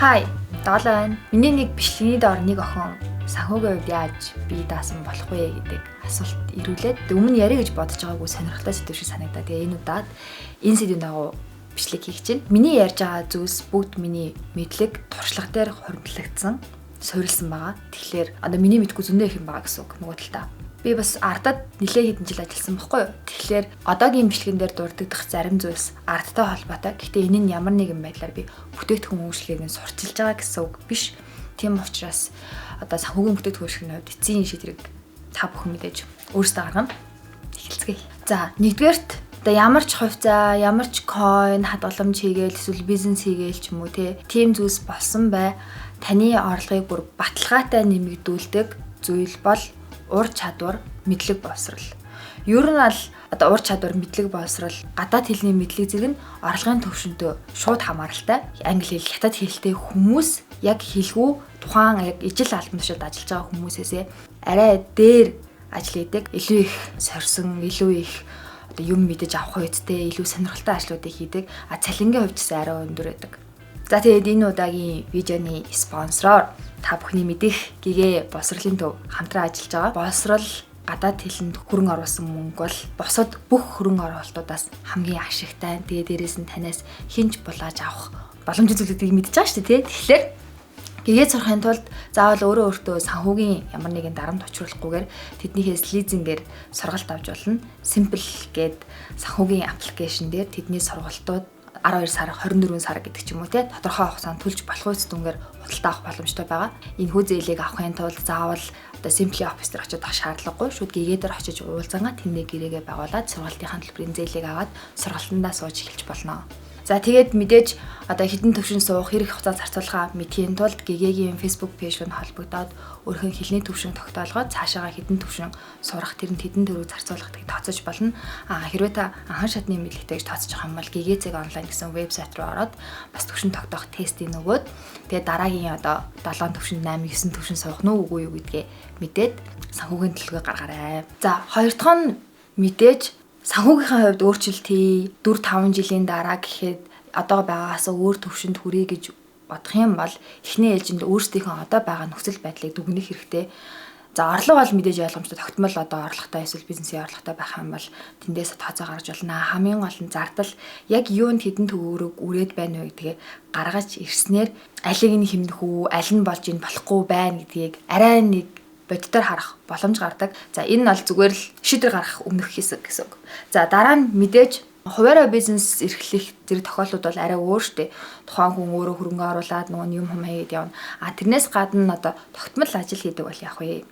Хай, Доол байна. Миний нэг бичлэгийн доор нэг охин санхүүгийн хувьд яаж бие даасан болох вэ гэдэг асуулт ирүүлээд өмнө яриа гэж бодож байгаагүй сонирхолтой сэдв шиг санагдаа. Тэгээ энэ удаад энэ сэдвийн дагуу бичлэг хийх чинь миний ярьж байгаа зүйлс бүгд миний мэдлэг туршлага дээр хоригдлогдсон, суурилсан байгаа. Тэгэхээр одоо миний мэдгүй зөндөө их юм байгаа гэсэн үг нөгөө талдаа. Би бас ардад нэлээд хэдэн жил ажилласан байхгүй юу? Тэгэхээр одоогийн бичлэгэн дээр дурддах зарим зүйлс ардтай холбоотой. Гэхдээ энэ нь ямар нэгэн байдлаар би бүтээгдэхүүн үйлчлэгийг нь сурчилж байгаа гэсэн үг биш. Тийм учраас одоо санхүүгийн бүтээгдэхүүн үйлчлэгийн хувьд эцсийн шийдвэрийг та бүхэн мэдээж өөрсдөө гаргана. Эхэлцгээе. За, нэгдүгээрт одоо ямар ч хувьцаа, ямар ч coin, хадгаламж хийгээл эсвэл бизнес хийгээл ч юм уу тийм зүйлс болсон бай. Таны орлогыг бүр баталгаатай нэмэгдүүлдэг зүйл бол ур чадвар, мэдлэг боловсрал. Ер нь аль одоо ур чадвар, мэдлэг боловсрал гадаад хэлний мэдлэг зэрэг нь орлогын төвшөнтэй шууд хамааралтай. Англи хэл, хятад хэлтэй хүмүүс яг хэлгүй тухайн яг ижил албан тушаалд ажиллаж байгаа хүмүүсээсээ арай дээр ажил хийдэг, илүү их сорьсон, илүү их одоо юм мэдэж авах үедээ илүү сонирхолтой ажлуудыг хийдэг. Цалингийн хувьд ч арай өндөр байдаг. За тэгээд энэ удаагийн видеоны спонсороор та бүхний мэдих гэгээ боловсролын төв хамтран ажиллаж байгаа. Боловсрол гадаад хэлэнд хөрөнгө оруулсан мөнгө бол бусад бүх хөрөнгө оруулалтуудаас хамгийн ашигтай. Тэгээд дээрээс нь танаас хинч булааж авах боломжтой зүйлүүдийг мэдж байгаа шүү дээ, тий. Тэгэхээр гэгээ сурахын тулд заавал өөртөө санхүүгийн ямар нэгэн дарамт учруулахгүйгээр тэднийхээс лизингээр сургалт авч болно. Simple гээд санхүүгийн аппликейшн дээр тэдний сургалтууд 12 сар, 24 сар гэдэг ч юм уу те тодорхой хугацаанд төлж болох үс дүнгээр худалдаа авах боломжтой байгаа. Энэ хүү зээлийг авахын тулд заавал одоо Simply Office дээр очиж авах шаардлагагүй. Шууд гээгээ дээр очиж уулзангаа тэндээ гэрээгээ байгуулад сургалтынхаа төлбөрийн зээлийг аваад сургалтандаа сууж эхэлж болно. За тэгээд мэдээж одоо хідэн төвшин суух хэрэг хугацаа зарцуулахаа мэдхийн тулд гэгээгийн Facebook пэйж рүү холбогдоод өөрхөн хэлний төвшин тогтоолгоод цаашаага хідэн төвшин сурах тэр нь хэдэн төгрөг зарцуулах гэдгийг тооцож болно. Хэрвээ та анхан шатны мэдлэгтэй гэж тооцож байгаа юм бол гэгээцэг онлайн гэсэн вебсайт руу ороод бас төвшин тогтоох тестийг нөгөөд тэгээд дараагийн одоо 7 төвшин 8 9 төвшин суух нь үгүй юу гэдгээ мэдээд санхүүгийн төлөвлөгөө гаргаарай. За хоёр дахь нь мэдээж санхүүгийнхаа хувьд өөрчлөлт хий 4-5 жилийн дараа гэхэд одоо байгаагаас өөр төвшөнд хүрээ гэж бодох юм бол эхний ээлжинд өөрсдийнхөө одоо байгаа нөхцөл байдлыг дүгнэх хэрэгтэй. За орлого бол мэдээж ойлгомжтой тогтмол одоо орлоготой эсвэл бизнесийн орлоготой байх юм бол тэндээс тооцоо гаргаж болно. Хамгийн гол нь зардал яг юунд хэдэн төгрөг үрээд байна вэ гэдгийг гаргаж ирснээр алийг нь хэмнэх үү, аль нь болж ийн болохгүй байна гэдгийг арай нэг бодитоор харах боломж гардаг. За энэ нь бол зүгээр л шийдвэр гаргах өмнөх хэсэг гэсэн үг. За дараа нь мэдээж хуваараа бизнес эрхлэх зэрэг тохиолдлууд бол арай өөр штэ. Тухайн хүн өөрөө хөрөнгө оруулаад нөгөө юм хийгээд явна. Тэрнээс гадна одоо тогтмол ажил хийдэг бол яах вэ?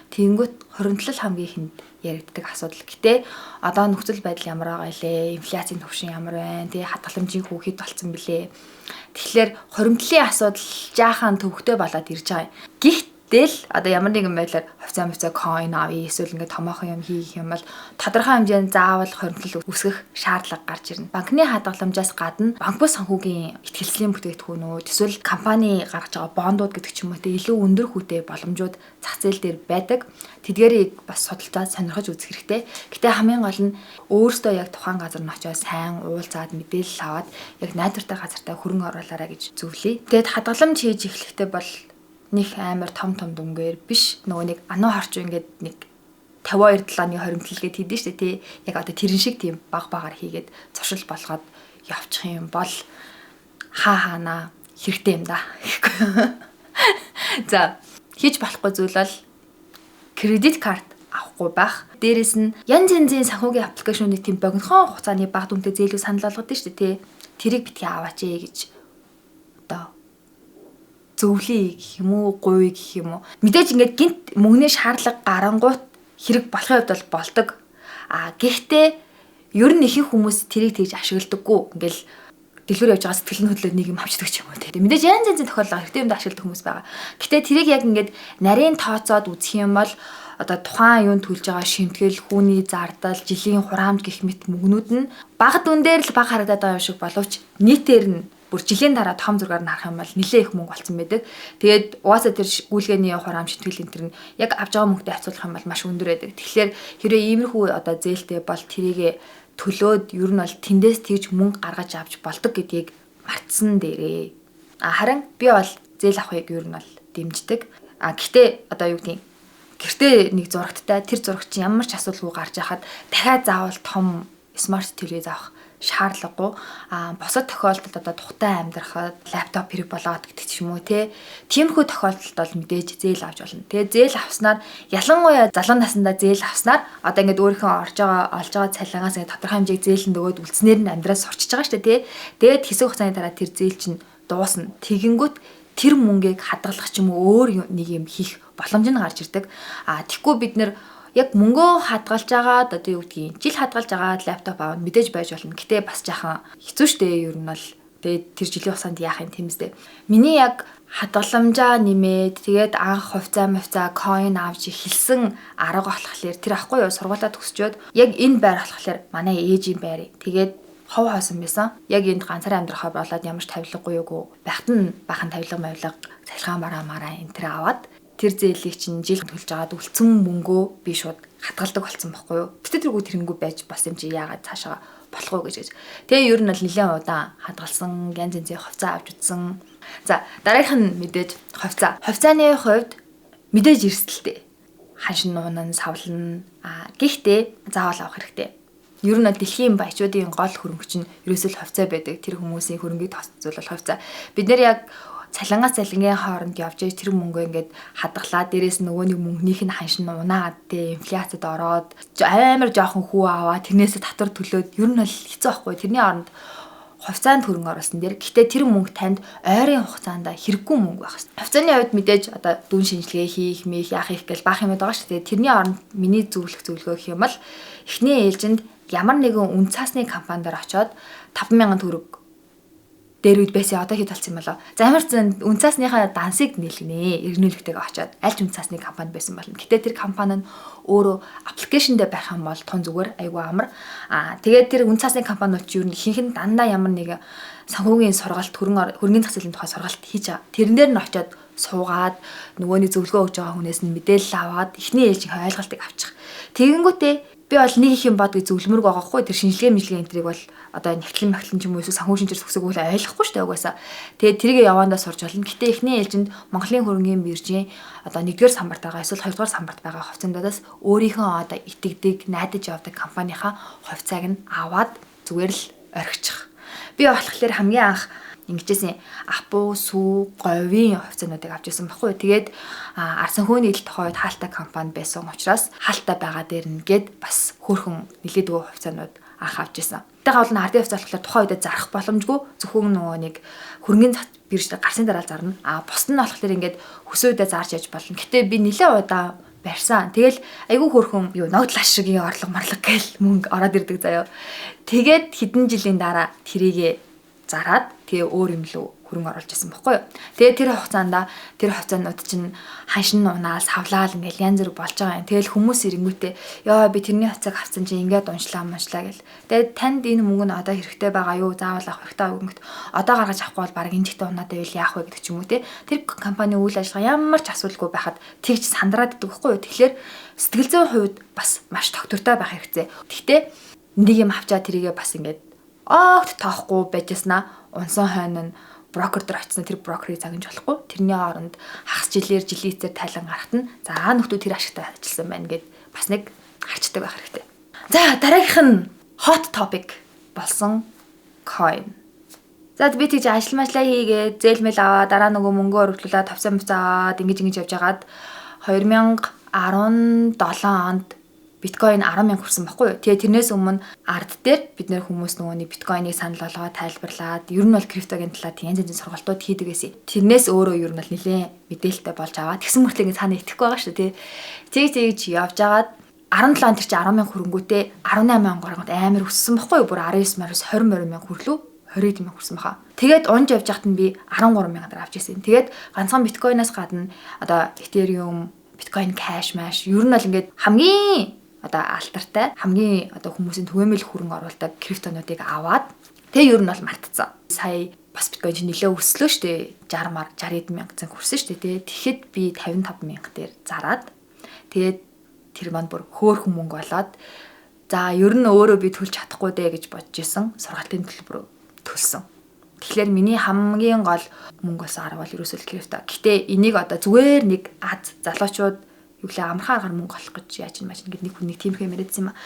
Тэнгүүт хоригдлол хамгийн ихэнд яригддаг асуудал. Гэтэ одоо нөхцөл байдал ямар байгаа илээ? Инфляцийн түвшин ямар байна? Тэ хадгаламжийн хүүхэд болцсон билээ. Тэгэхээр хоригдлын асуудал жаахан төвхтэй болоод ирж байгаа юм. Тэгэл одоо ямар нэгэн байдлаар хувьцаа coin авъя эсвэл ингээд томоохон юм хийх юм бол тодорхой хэмжээнд заавал хоригдлол үүсгэх шаардлага гарч ирнэ. Банкны хадгаламжаас гадна банк бус санхүүгийн ихтгэлцлийн бүтээгдэхүүнүүд эсвэл компани гаргаж байгаа бондууд гэдэг ч юм уу те илүү өндөр хүүтэй боломжууд зах зээл дээр байдаг. Тэдгээрийг бас судалцаад сонирхож үзэх хэрэгтэй. Гэтэ хамгийн гол нь өөрөөсөө яг тухайн газар нь очиод сайн уулзаад мэдээлэл аваад яг найдвартай газартаа хөрөнгө оруулаарай гэж зөвлөе. Тэгэд хадгаламж хийж эхлэхдээ бол нэг амар том дүнгээр биш нөгөө нэг ануу харч ингээд нэг 52-7-ны хоригдлол гэд хийдэж штэ тий. Яг одоо тэрэн шиг тийм баг-багаар хийгээд зуршил болгоод явчих юм бол хаана хэрэгтэй юм да. За хийж болохгүй зүйл бол кредит карт авахгүй байх. Дээрээс нь янз янзын санхүүгийн аппликейшнуудыг тийм богинохон хугацааны бага дүнтэй зээлүү санал болгоод штэ тий. Тэрийг битгий аваач гэж одоо зөвлөе гэх юм уу, гуй гэх юм уу. Мэдээж ингээд гинт мөнгөний шаардлага гарангуут хэрэг болохын хувьд бол болдог. Гэхдээ ер нь ихэнх хүмүүс тэрийг тэгж ашигладаггүй. Ингээл дэлгүүр явж байгаа сэтгэл хөдлөлд нэг юм авчдаг ч юм уу тийм. Мэдээж янз янзын тохиолдол хэрэгтэй юмд ашигладаг хүмүүс байгаа. Гэхдээ тэрийг яг ингээд нарийн тооцоод үзэх юм бол одоо тухайн юунд төлж байгаа шимтгэл, хүүний зардал, жилийн хураамж гэх мэт мөнгнүүд нь бага дүндээр л бага харагдаад байгаа юм шиг боловч нийтээр нь бүр жилийн дараа том зургаар нь харах юм бол нэлээ их мөнгө олцсон байдаг. Тэгээд угаасаа тэр гүйлгээний хураамж шитгэл энэ төр нь яг авж байгаа мөнгөтэй хацуулах юм бол маш өндөр байдаг. Тэгэхээр хэрвээ иймэрхүү одоо зээлтэй бол тэрийг төлөөд ер нь бол тэндээс тэгж мөнгө гаргаж авч болдог гэдгийг мартсан дээрээ. Харин би бол зээл авахыг ер нь бол дэмждэг. Гэхдээ одоо юу гэдгийг гэртээ нэг зурагттай тэр зурагч ямар ч асуудалгүй гарч яхад дахиад заавал том смарт телевиз авах шаардлагагүй. Босод тохиолдолд одоо тухтай амьдрахад лаптоп хэрэг болоод гэдэг ч юм уу тиймэрхүү тохиолдолд бол мэдээж зээл авч болно. Тэгээ зээл авснаар ялангуяа залуу наснда зээл авснаар одоо ингээд өөрийнхөө олж байгаа цалингаас ингээд тодорхой хэмжээг зээлэнд өгөөд үлдснээр нь амьдраас сурчиж байгаа шүү дээ. Тэгээд хэсэг хугацааны дараа тэр зээл чинь дуусна. Тэгэнгүүт тэр мөнгийг хадгалах ч юм уу өөр нэг юм хийх боломж нь гарч ирдэг. Тэгэхгүй бид нэр яг мөнгөө хадгалж агаад одоо юу гэдгийг жил хадгалж агаад лаптоп аавна мэдээж байж болно. Гэтэ бас жаахан хэцүү шттэ ер нь бол тэгээд тэр жилийн хугацаанд яах юм тэмсдэ. Миний яг хадгаламжаа нэмээд тэгээд анх хувьцаа coin авч эхэлсэн арга болохоор тэр ахгүй юу сургуулаа төгсчөөд яг энэ байр болохоор манай ээжийн байр. Тэгээд хов хоосон байсан. Яг энд ганцаараа амьдрахаа болоод ямар ч тавилгагүй юу байхад нь бахан тавилга цахилгаан мараа энэ тэр аваад тэр зээлийг чинь жил төлж агаад үлдсэн мөнгөө би шууд хадгалдаг болсон байхгүй юу. Тэгтээ тэрнгүү байж бас юм чи яагаад цаашаа болох уу гэж. Тэгээ ер нь бол нэлээд удаан хадгалсан янз янзын хувьцаа авч утсан. За дараагийнх нь мэдээж хувьцаа. Хувьцааны хувьд мэдээж эрсдэлтэй. Ханшин нуунан савлна. Гэхдээ заавал авах хэрэгтэй. Ер нь дэлхийн баячуудын гол хөрөнгөч нь ерөөсөө л хувьцаа байдаг. Тэр хүмүүсийн хөрөнгийг тооцоолол хувьцаа. Бид нэр яг цалингаас цалингийн хооронд явж тэр мөнгөө ингээд хадгалаад дээрээс нөгөө нэг мөнгөнийх нь ханшин унаад инфляцид ороод амар жоохон хүү аваа тэрнээсээ татвар төлөөд ер нь бол хэцүү байхгүй. Тэрний оронд хувьцаанд хөрөнгө оруулсан дээр гэхдээ тэр мөнгө танд ойрын хугацаанд хэрэггүй мөнгө байх хэрэгтэй. Хувьцааны хувьд мэдээж одоо дүн шинжилгээ хийх, яах гэл баах юмуд байгаа шүү дээ. Тэрний оронд миний зөвлөгөө гэх юм бол эхний ээлжинд ямар нэгэн үн цаасны компанид очоод 5,000 төгрөг дээр үед байсан одоо хэд болсон юм болоо. За ямар ч үн цаасныхаа дансыг нийлгэнэ. Эргэнүүлэгтэйгээ очоод аль ч үн цаасны компани байсан болно. Гэтэ тэр компани нь өөрөө аппликейшн дээр байх юм бол тун зүгээр айгүй амар. Тэгээд тэр үн цаасны компаниуд ч юу ихэнх нь дандаа ямар нэг санхүүгийн сургалт хөрөнгөний зах зээлийн тухай сургалт хийж байгаа. Тэрэн дээр нь очоод суугаад нөгөөний зөвлөгөө өгж байгаа хүнээс нь мэдээлэл аваад эхний ээлжийн ойлголтыг авчих. Тэгэнгүүтээ би бол нэг их юм бод гэж зөвлөмөрг байгаа хгүй тэр шинжилгээ энтрийг бол одоо нэгтлэн ч юм уу эсвэл санхүү шинжээр төгсөг үл ойлгохгүй шүү дээ угаасаа. Тэгээд тэргээ явандаа сурч болно. Гэтэ эхний ээлжинд Монголын хөрөнгөний биржийн одоо 1-р самбарт байгаа эсвэл 2-р самбарт байгаа хувьцаандаас өөрийнхөө одоо итгэдэг, найдаж явдаг компанийнхаа хувьцааг нь аваад зүгээр л орхичих. Би болохоор хамгийн анх ингэжсэн Апу, Сүү, говийн хувьцаануудыг авч ирсэн баггүй. Тэгээд ард санхүүний эдэлт тухайд хаалттай компани байсан учраас хаалттай байгаа дээр нэгээд бас хөөрхөн нэлээдгүй хувьцаанууд анх авч ирсэн. Тэгэ бол ардын хувьцаа болохоор тухайн үедээ зарах боломжгүй зөвхөн нөгөө нэг хөрөнгөний биржтэй гарсны дараа зарна. Бусд нь болохоор ингээд хөсөөдөө зарж яж болно. Гэтэ би нэлээд удаа барьсан. Тэгэл айгүй хөөрхөн ногдлаш шиг орлого гээл мөнгө ороод ирдэг заяа. Тэгээд хэдэн жилийн дараа тэрийгэ зараад тэгээ өөр юм лөө хөрөнгө оруулж исэн баггүй юу. Тэгээ тэр хувьцаанууд чинь ханшин унаал савлаал ингээл янз бүр болж байгаа юм. Тэгэл хүмүүс ирэнгүүтээ ёо би тэрний хувьцааг авсан чинь ингээд уншлаа гэл. Тэгээд танд энэ мөнгө нь одоо хэрэгтэй байгаа юу? Заавал авах хэрэгтэй өгөнгөт одоо гаргаж авахгүй бол баг энэ жигтэй унаад байвал яах вэ гэдэг ч юм уу те. Тэр компани үйл ажиллагаа ямар ч асуудалгүй байхад тэгж сандраад идэг баггүй юу. Тэгэхээр сэтгэл зүйн хувьд бас маш тогтвортой байх хэрэгтэй. Гэхдээ нэг юм авчаа тэрийгээ бас ингээд огт тоохгүй байжснаа унсан хойно нь брокер дээр очсон тэр брокерийг загнаж болохгүй. Тэрний оронд хагас жилийн эцээр тайлан гарахт нь за нөхдөө тэр ашигтай ажилласан байна гэд бас нэг харцдаг байх хэрэгтэй. За дараагийнх нь hot topic болсон coin. За би тийж ажил хийгээд зээлмэл аваа дараа нөгөө мөнгө өргөлүүлээд тавцсан аваад ингэж явж байгаад 2017 онд биткойн 10,000 хүрсэн баггүй юу. Тэгээ тэрнээс өмнө ард дээр бид нэр хүмүүс нөгөөний биткойныг санал болгоод тайлбарлаад ер нь бол криптогийн талаар янз янзын сургалтууд хийдэг байсан. Тэрнээс өөрөө ер нь бол нэлээд мэдээлэлтэй болж аваа. Тэгсэн мөртлөө ингэ цаана итгэхгүй байгаа шүү дээ. Тэгж явж агаад 17 он тэр чи 10,000 хөрөнгөтэй 18,000 гаргад амар өссөн баггүй юу. Бүр 19,000-аас 20,000 хүрлүү 20,000 хүрсэн баха. Тэгээд унж явж байхад нь би 13,000 дараа авч ирсэн. Тэгээд ганцхан биткойноос гадна одоо Ethereum, биткойн, кэш, маш ер нь бол ингээд хамгийн одоо алтартай хамгийн одоо хүмүүсийн түгээмэл хөрөнгө оруулдаг криптонуудыг аваад тэгээ ер нь бол мартцсан. Сая бас биткойн чинь нэлээ өслөө штэ 60 мянга цанг хүрсэн штэ тий. Тэгэхэд би 55 мянга дээр зараад тэгээд тэр манд бүр хөөхөн мөнгө болоод за ер нь өөрөө би төлж чадахгүй дээ гэж бодож исэн сургалтын төлбөрөө төлсөн. Тэгэхээр миний хамгийн гол мөнгө болсон арга бол ерөөсөө крипто. Гэтэ энийг одоо зүгээр нэг залуучууд юу лээ амархан аргаар мөнгө олох гэж яаж юм ингээд нэг хүн нэг тиймэрхүү яриадсан юм а.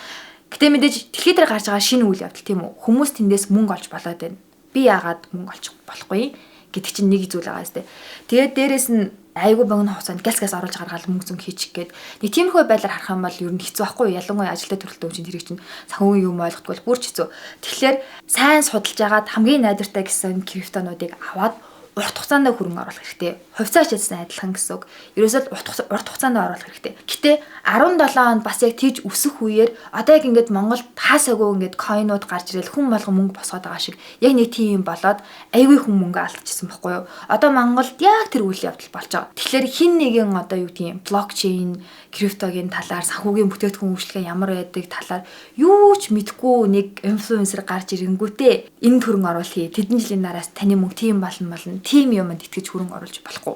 Гэтэ мэдээж дэлхий дээр гарч байгаа шинэ үйл явдал тийм үү? Хүмүүс тэндээс мөнгө олж болоод байна. Би яагаад мөнгө олж болохгүй гэдэг чинь нэг зүйл байгаа сте. Тэгээд дээрэс нь айгүй богино хугацаанд гэлс оруулж гаргаад мөнгө зүн хийчих гээд нэг тиймэрхүү байдлаар харах юм бол ер нь хэцүү байхгүй ялангуяа ажилтай төрөлтөө хүн чинь тэрийг чинь санхүүгийн юм ойлгохгүй бол бүр ч хэцүү. Тэгэхээр сайн судалж агаад хамгийн найдвартай гэсэн криптонуудыг аваад урт хугацаанд хөрөнгө оруулах хэрэгтэй. Хувьцааш яссан адилхан гэсэн үг. Ерөөсөө урт хугацаанд оруулах хэрэгтэй. Гэтэ 17 онд бас яг тийж өсөх үеэр одоо яг ингээд Монголд хаасаагүй ингээд койнууд гарч ирэл хүн болгон мөнгө босгоод байгаа шиг яг нэг тийм болоод айгүй хүн мөнгө алдчихсан байхгүй юу? Одоо Монголд яг тэр үйл явдал болж байгаа. Тэгэхээр хин нэгэн одоо юу гэдэг юм блокчейн, криптогийн талаар, санхүүгийн бүтээгдэхүүн үйлчлэгээ ямар байдаг талаар юу ч мэдэхгүй нэг инфлюенсер гарч ирэнгүүтээ энэ хөрөнгө оруулъя. Тэдэн жилийн нараас таны мөнгө тийм болно. Тим юмд итгэж хөрөнгө оруулж болохгүй.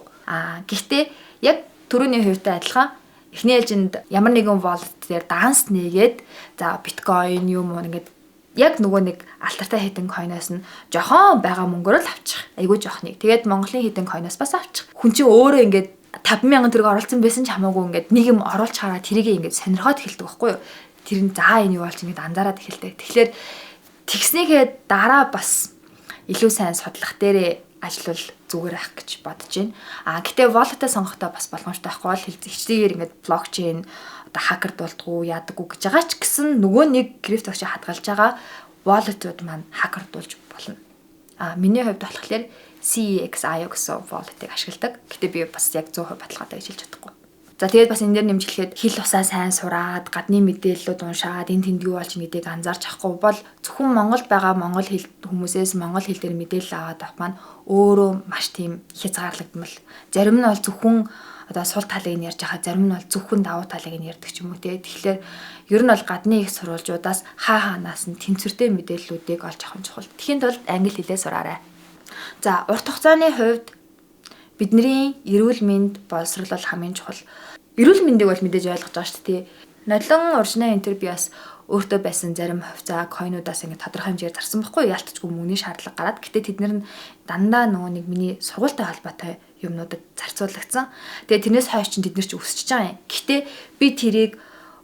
Гэхдээ яг түрүүний хувьтай адилхан эхний ээлжинд ямар нэгэн wallet дээр данс нээгээд за биткойн юм уу ингээд яг нөгөө нэг алтартай хэдэн койноос нь жохон байгаа мөнгөөр л авчих. Айгүй жоохныг. Тэгээд Монголын хэдэн койноос бас авчих. Хүн чинь өөрөө ингээд 50000 төгрөг оруулсан байсан ч хамаагүй ингээд нэг юм оруулж хараа тэрийг ингээд сонирхоод эхэлдэг байхгүй юу? Тэр нь за энэ юу болж ингээд анзаараад эхэлдэг. Тэгэхээр тэгснийхээ дараа бас илүү сайн судлах дээрээ ажиллавал зүгээр ах гэж бодож байна. Гэтээ wallet-а сонгохдоо бас боломжтой байхгүй бол хичээгээр ингээд блокчейн одоо хакер дуулдаггүй яадаггүй гэж байгаа ч гэсэн нөгөө нэг криптогч хадгалж байгаа wallet-ууд маань хакер дуулж болно. Миний хувьд болохоор CEXIO гэсэн wallet-ыг ашигладаг. Гэтээ би бас яг 100% баталгаатай гэж хэлж чадахгүй. За тэгээд бас энэ дээр нэмжлэхэд хил усаа сайн сураад, гадны мэдээллүүд уншаад, энэ тэнд юу болж байгааг анзаарч авахгүй бол зөвхөн Монголд байгаа монгол хэл хүмүүсээс монгол хэл дээр мэдээлэл аваад авах маань өөрөө маш тийм хязгаарлагдмал. Зарим нь бол зөвхөн одоо сул талыг нь ярьж байгаа, зарим нь бол зөвхөн давуу талыг нь ярьдаг ч юм уу те. Тэгэхээр ер нь бол гадны их сурвалжуудаас хаанаас нь тэнцвэртэй мэдээллүүдийг олж авах нь чухал. Тэхийн тулд англи хэлээ сураарай. За урт хугацааны хувьд бидний эрүүл мэнд боловсрол бол хамгийн чухал. Эрүүл мэндийг бол мэдээж ойлгож байгаа шүү дээ. Нодлон уршны интервьюас өөртөө байсан зарим хувьцаа койнуудаас ингэ тодорхой хэмжээр зарсан байхгүй яалтчгүй мөнгөний шаардлага гараад. Гэтэ тэд нар дандаа нөгөө нэг миний сургуультай холбоотой юмнуудад зарцуулагдсан. Тэгээ тэрнээс хойш чинь тэд нар ч өсөж байгаа юм. Гэтэ би тэрийг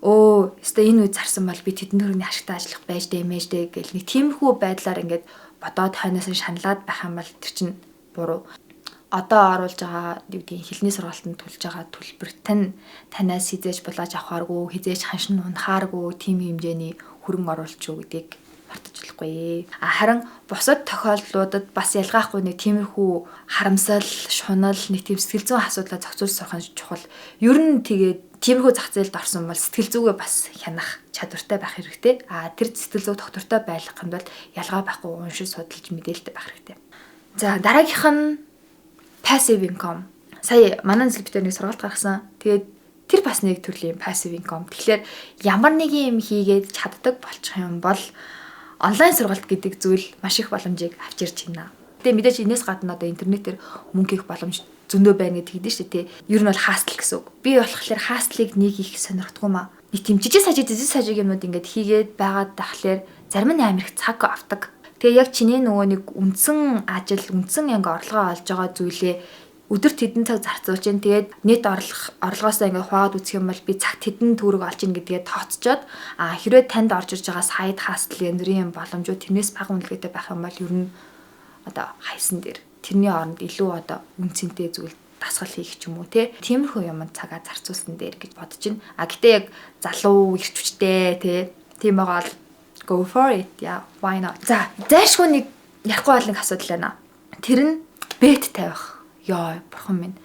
өстой энэ үед зарсан бол би тэдэн төрөний ашигтай ажиллах байж дэмэж дэ гэл нэг тиймэрхүү байдлаар ингээд бодоод хойноос нь шаналаад байх юм бол тэр чинь буруу. Одоо оруулж байгаа юудын хэлний сургалтанд төлж байгаа төлбөрт нь танаас хизээж булааж авахааргүй, хизээж ханшин унахааргүй тийм хэмжээний хөрөнгө оруулж юу гэдгийг мартаж болохгүй. Харин бусад тохиолдлуудад бас ялгаахгүй нэг тиймэрхүү харамсал, шунал, нэг тийм сэтгэл зүйн асуудлаа зохицуулж сурах нь чухал. Ер нь тэгээд тиймэрхүү зах зээлд орсон бол сэтгэл зүгээ бас хянах чадвартай байх хэрэгтэй. Тэр сэтгэл зүй доктортой байх юм бол ялгаа байхгүй уншиж судалж мэдээлэлтэй байх хэрэгтэй. За дараагийнх нь passive income. Сая манай зөвлөлтөөр нэг сургалт гаргасан. Тэгээд тэр бас нэг төрлийн passive income. Тэгэхээр ямар нэг юм хийгээд чаддаг болчих юм бол онлайн сургалт гэдэг зүйл маш их боломжийг авч ирж байна. Тэгээ мэдээж энэс гадна одоо интернетээр мөнгө хийх боломж зөндөө байна гэдэг дээ шүү дээ. Ер нь бол хаастл гэсэн үг. Би болохоор хаастлыг нэг их сонирхдаггүй маа. Нэг тийм жижиг сажиг юмнууд ингээд хийгээд байгаад тахлаар зарим нь амар их цаг авдаг. Тэгээ яг чиний нөгөө нэг үндсэн ажил, үндсэн анги орлогоо олж байгаа зүйлээ өдөрт хэдэн цаг зарцуулж जैन. Тэгээд нийт орлогоосоо ингээ хуваад үзэх юм бол би цагт хэдэн төгрөг олж ийн гэдгээ тооцчоод хэрвээ танд орж ирж байгаа сайд хастл яндрын боломжууд тэрнээс бага үнэлгээтэй байх юм бол ер нь одоо хайсан дээр тэрний оронд илүү одоо үнцэнтэй зүйл дасгал хийх ч юм уу тиймэрхүү юмд цагаа зарцуулсан дээр гэж бодож байна. Гэтээ яг залуу ирч хүчтэй тийм байгаа бол go for it. Yeah, why not? За, зайшгүй нэг ярихгүй бол нэг асуудал байна. Тэр нь бет тавих. Яа, бурхан минь.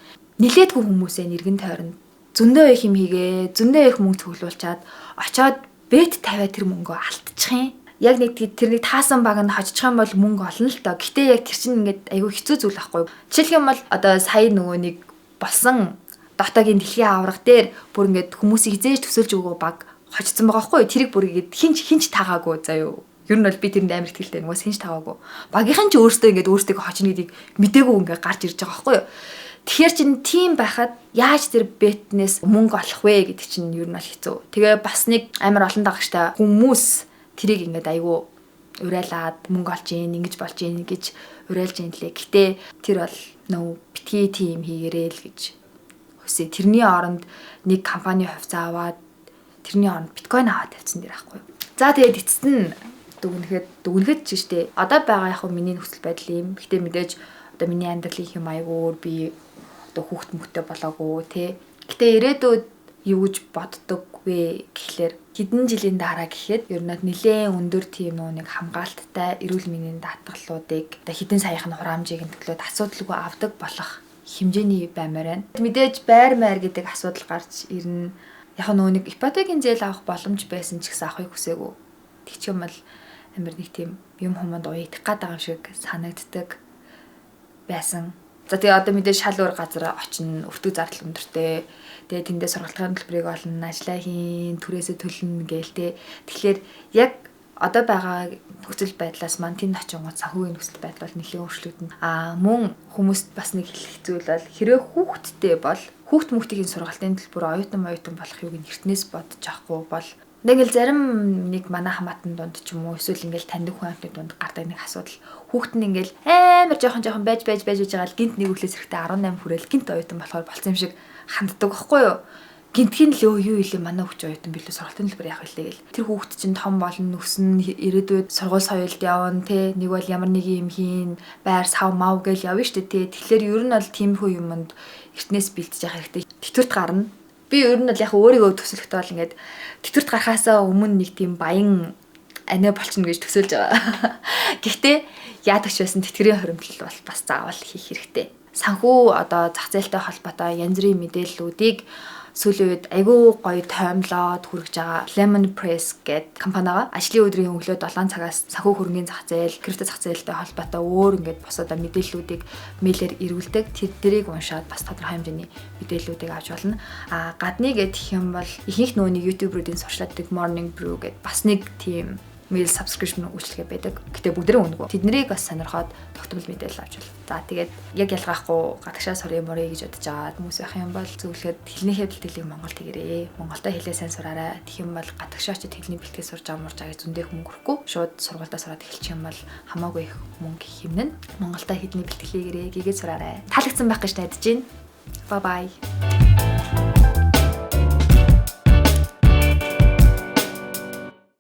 Нилээдгүй хүмүүсээ нэргэн тойронд зөндөө их юм хийгээ, зөндөө их мөнгө цуглуулчаад очоод бет тавиад тэр мөнгөө алдчих юм. Яг нэг тэр нэг таасан баганд хожчих юм бол мөнгө олно л доо. Гэтэ яг тэр чинь ингээд айгүй хэцүү зүйл байхгүй юу? Жишээлх юм бол одоо сая нөгөө нэг болсон дотоогийн дэлхийн авраг дээр бүр ингээд хүмүүсийг хизээж төсөөлж өгөө баг хожсон байгаа байхгүй юу? Тэрийг бүр ингээд хинч таагаагүй заяа. Ер нь бол би тэрэнд амар ихтэй нөгөө хинч таагаагүй. Багийнхан ч өөртөө ингээд өөртөө хожно гэдгийг мдээгүй ингээд гарч ирж байгаа байхгүй юу? Тэгэхээр чин тийм байхад яаж тэр бетнес мөнгө олох вэ гэдэг чинь ер нь бол хэцүү. Тэгээ бас нэг амар олон дагагчтай хүмүүс тэрийг ингээд айгүй урайлаад мөнгө олж ийн, ингэж болж ийн гэж урайлж ийн лээ. Гэтэ тэр бол нөө битгий тим хийгэрээ л гэж хүсээ. Тэрний оронд нэг компани хувьцаа аваад тэрний оронд биткойн аваад тавьсан дэр байхгүй. За тэгээд эцэст нь дүгнэхэд ч штэ. Одоо байгаа яг миний нөхцөл байдал юм. Гэтэ мэдээж одоо миний амьдралын хэм маягуур би одоо хүүхд мөхтэй болоогүй тий. Гэтэ ирээдүйд юу гэж боддог вэ гэхлээр хэдэн жилийн дараа гэхэд ер нь нэлээд өндөр тийм нэг хамгаалттай эрүүл мэндийн даатгалуудыг одоо хэдэн саяхан хураамжийг төлөөд асуудалгүй авдаг болох хэмжээний баймаар байна. Мэдээж байр маяр гэдэг асуудал гарч ирнэ. Яг нэг ипотекийн зээл авах боломж байсан ч гэсэн авахыг хүсээгүй. Тэг ч юм бол амар нэг тийм юм хүмүүнд уягдах гээд байгаа юм шиг санагддаг байсан. За тэгээ одоо мэдээж шал өөр газар очино, өртөг зардал өндөртэй. Тэгээ тэндээ сургалтын төлбөрийг олно, ажиллаа хийн, түрээсээ төлнө гээл тэ. Тэгэхээр яг одоо байгаа нөхцөл байдлаас маань тэнд очингууд санхүүгийн нөхцөл байдал бол нэлээд өөрчлөгдөнө. Мөн хүмүүст бас нэг хэлэх зүйл бол хэрэг хүүхдтэй бол хүүхд мөхтийн сургалтын төлбөр оюутан болох юуг нь эртнээс бодож авахгүй бол ингээл зарим нэг манай хамаатан дунд ч юм уу эсвэл ингээл таньдаг хүн амтны дунд гардаг нэг асуудал. Хүүхэд нь ингээл амар жоохон байж байгаа л гинт нэг өглөөс эрэхтэй 18 хүрээл гинт оюутан болохоор болсон юм шиг ханддаг байхгүй юу? Гинтгийн л юу илээ манай хүч оюутан билүү сургалтын төлбөр явах илээ гэл. Тэр хүүхэд чинь том болно, өснө, ирээдүйд сургууль соёлд явна те. Нэг бол ямар нэг юм хийн, байр сав мав гэл явна штэ те. Тэгэхээр ер нь бол тиймэрхүү юмд эртнээс бэлтэж явах хэрэгтэй. Тэтгэврт гарна. Би ер нь бол яг өөрийгөө төсөлөхдөө бол ингээд тэтгэврт гарахаасаа өмнө нэг тийм баян анаа болчихно гэж төсөөлж байгаа. Гэхдээ яадаг ч байсан тэтгэврийн хоримтлал бол бас заавал хийх хэрэгтэй. Санхүү одоо зах зээлтэй холбоотой янз бүрийн мэдээллүүдийг сүүлийн үед айгүй гоё таймлоод хүргэж байгаа Lemon Press гэдэг компанигаа ажлын өдрийн өглөө 7 цагаас санхүү хөрөнгөний зах зээл, крипто зах зээлтэй холбоотой өөр ингээд бусад мэдээллүүдийг мэйлээр ирүүлдэг. Тэрийг уншаад бас тодорхой хэмжээний мэдээллүүдийг авч болно. Гадныг гэх юм бол ихэнх нөөний YouTube-руудын сурчлагдаг Morning Brew гэдэг бас нэг тийм mail subscription үйлчилгээ байдаг. Гэтэ бүгдээ үнэгүй. Тэднийг бас сонирхоод тогтмол мэдээлэл авч байна. За тэгээд яг ялгаахгүй гадагшаа сурын морё гэж бодож байгаа хүмүүс байх юм бол зөвлөхөд хэлний бэлтгэлийг Монголд хийгэрээ. Монголда хэлээ сайн сураарай. Тэгэх юм бол гадагшаачд хэлний бэлтгэл сурж амуурж байгаа зөндөө хүн хөрөхгүй. Шууд сургуультай сураад эхэлчих юм бол хамаагүй их мөнгө хэмнэн. Монголда хэлний бэлтгэл хийгэрээ. Гээгээ сураарай. Таалагдсан байх гэж найдаж байна. Bye bye.